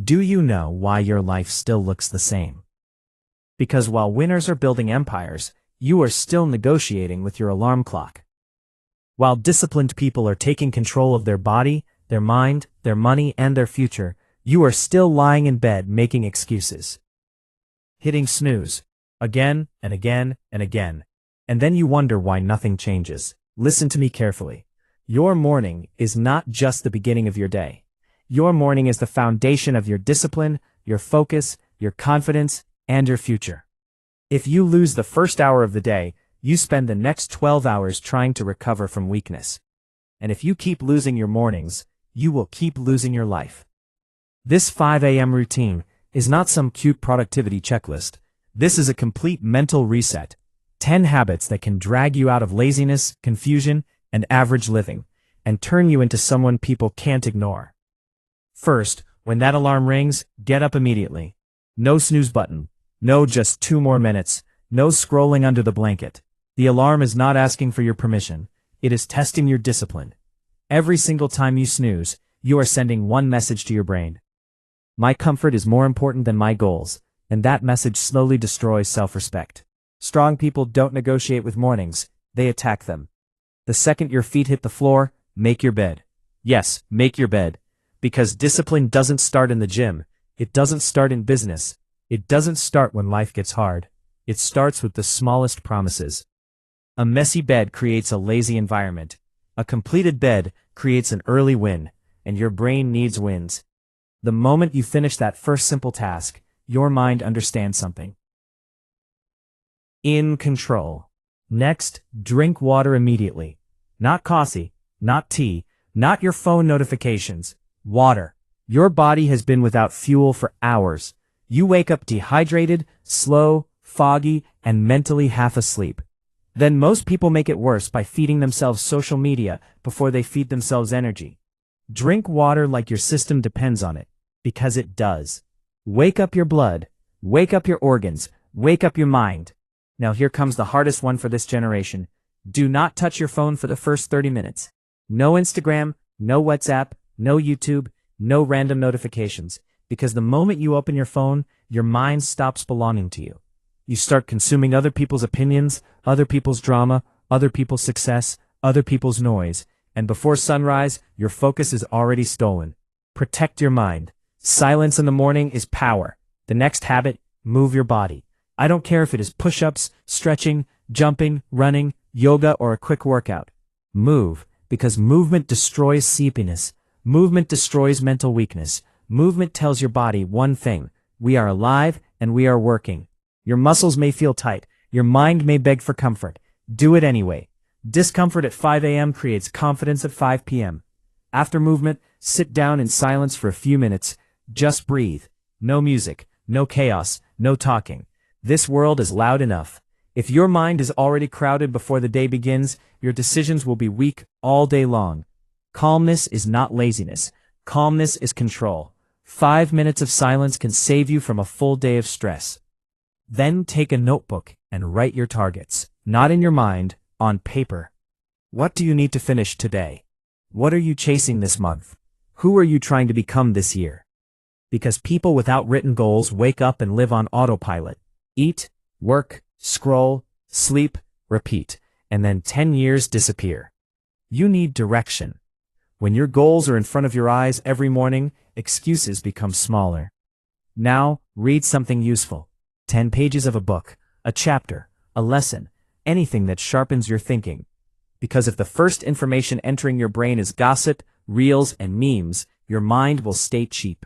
Do you know why your life still looks the same? Because while winners are building empires, you are still negotiating with your alarm clock. While disciplined people are taking control of their body, their mind, their money, and their future, you are still lying in bed making excuses. Hitting snooze, again and again and again. And then you wonder why nothing changes. Listen to me carefully. Your morning is not just the beginning of your day. Your morning is the foundation of your discipline, your focus, your confidence, and your future. If you lose the first hour of the day, you spend the next 12 hours trying to recover from weakness. And if you keep losing your mornings, you will keep losing your life. This 5 a.m. routine is not some cute productivity checklist. This is a complete mental reset. 10 habits that can drag you out of laziness, confusion, and average living, and turn you into someone people can't ignore. First, when that alarm rings, get up immediately. No snooze button. No just 2 more minutes. No scrolling under the blanket. The alarm is not asking for your permission. It is testing your discipline. Every single time you snooze, you are sending one message to your brain. My comfort is more important than my goals, and that message slowly destroys self-respect. Strong people don't negotiate with mornings, they attack them. The second your feet hit the floor, make your bed. Yes, make your bed. Because discipline doesn't start in the gym. It doesn't start in business. It doesn't start when life gets hard. It starts with the smallest promises. A messy bed creates a lazy environment. A completed bed creates an early win, and your brain needs wins. The moment you finish that first simple task, your mind understands something. In control. Next, drink water immediately. Not coffee, not tea, not your phone notifications. Water. Your body has been without fuel for hours. You wake up dehydrated, slow, foggy, and mentally half asleep. Then most people make it worse by feeding themselves social media before they feed themselves energy. Drink water like your system depends on it, because it does. Wake up your blood, wake up your organs, wake up your mind. Now here comes the hardest one for this generation. Do not touch your phone for the first 30 minutes. No Instagram, no WhatsApp, no YouTube, no random notifications, because the moment you open your phone, your mind stops belonging to you. You start consuming other people's opinions, other people's drama, other people's success, other people's noise, and before sunrise, your focus is already stolen. Protect your mind. Silence in the morning is power. The next habit, move your body. I don't care if it is push-ups, stretching, jumping, running, yoga, or a quick workout. Move, because movement destroys sleepiness. Movement destroys mental weakness. Movement tells your body one thing: we are alive and we are working. Your muscles may feel tight. Your mind may beg for comfort. Do it anyway. Discomfort at 5 a.m. creates confidence at 5 p.m. After movement, sit down in silence for a few minutes. Just breathe. No music, no chaos, no talking. This world is loud enough. If your mind is already crowded before the day begins, your decisions will be weak all day long. Calmness is not laziness. Calmness is control. 5 minutes of silence can save you from a full day of stress. Then take a notebook and write your targets, not in your mind, on paper. What do you need to finish today? What are you chasing this month? Who are you trying to become this year? Because people without written goals wake up and live on autopilot. Eat, work, scroll, sleep, repeat, and then 10 years disappear. You need direction. When your goals are in front of your eyes every morning, excuses become smaller. Now, read something useful. 10 pages of a book, a chapter, a lesson, anything that sharpens your thinking. Because if the first information entering your brain is gossip, reels, and memes, your mind will stay cheap.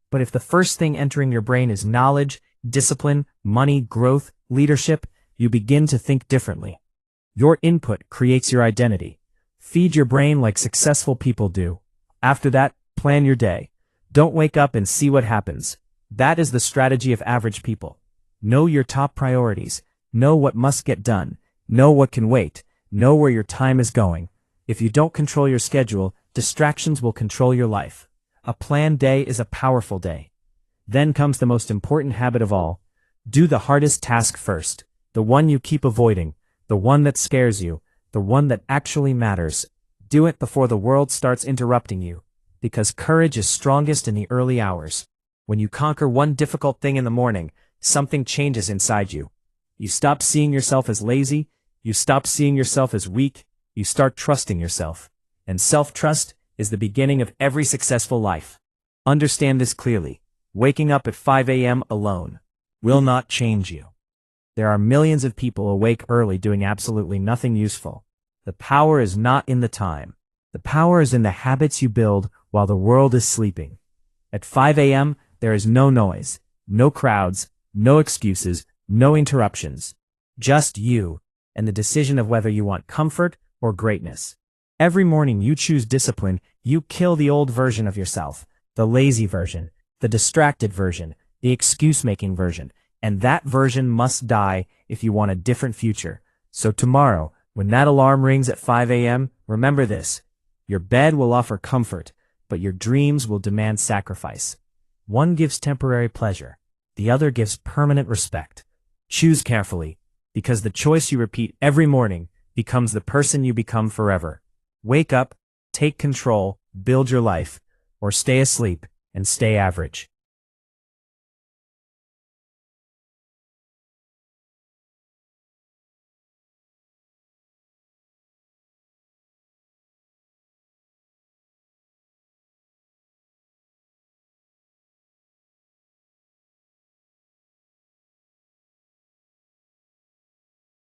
But if the first thing entering your brain is knowledge, discipline, money, growth, leadership, you begin to think differently. Your input creates your identity. Feed your brain like successful people do. After that, plan your day. Don't wake up and see what happens. That is the strategy of average people. Know your top priorities. Know what must get done. Know what can wait. Know where your time is going. If you don't control your schedule, distractions will control your life. A planned day is a powerful day. Then comes the most important habit of all. Do the hardest task first. The one you keep avoiding. The one that scares you. The one that actually matters. Do it before the world starts interrupting you. Because courage is strongest in the early hours. When you conquer one difficult thing in the morning, something changes inside you. You stop seeing yourself as lazy, you stop seeing yourself as weak, you start trusting yourself. And self-trust is the beginning of every successful life. Understand this clearly. Waking up at 5 a.m. alone will not change you. There are millions of people awake early doing absolutely nothing useful. The power is not in the time. The power is in the habits you build while the world is sleeping. At 5 a.m., there is no noise, no crowds, no excuses, no interruptions. Just you and the decision of whether you want comfort or greatness. Every morning you choose discipline, you kill the old version of yourself, the lazy version, the distracted version, the excuse-making version, and that version must die if you want a different future. So tomorrow, when that alarm rings at 5 a.m., remember this. Your bed will offer comfort, but your dreams will demand sacrifice. One gives temporary pleasure, the other gives permanent respect. Choose carefully, because the choice you repeat every morning becomes the person you become forever. Wake up, take control, build your life, or stay asleep and stay average.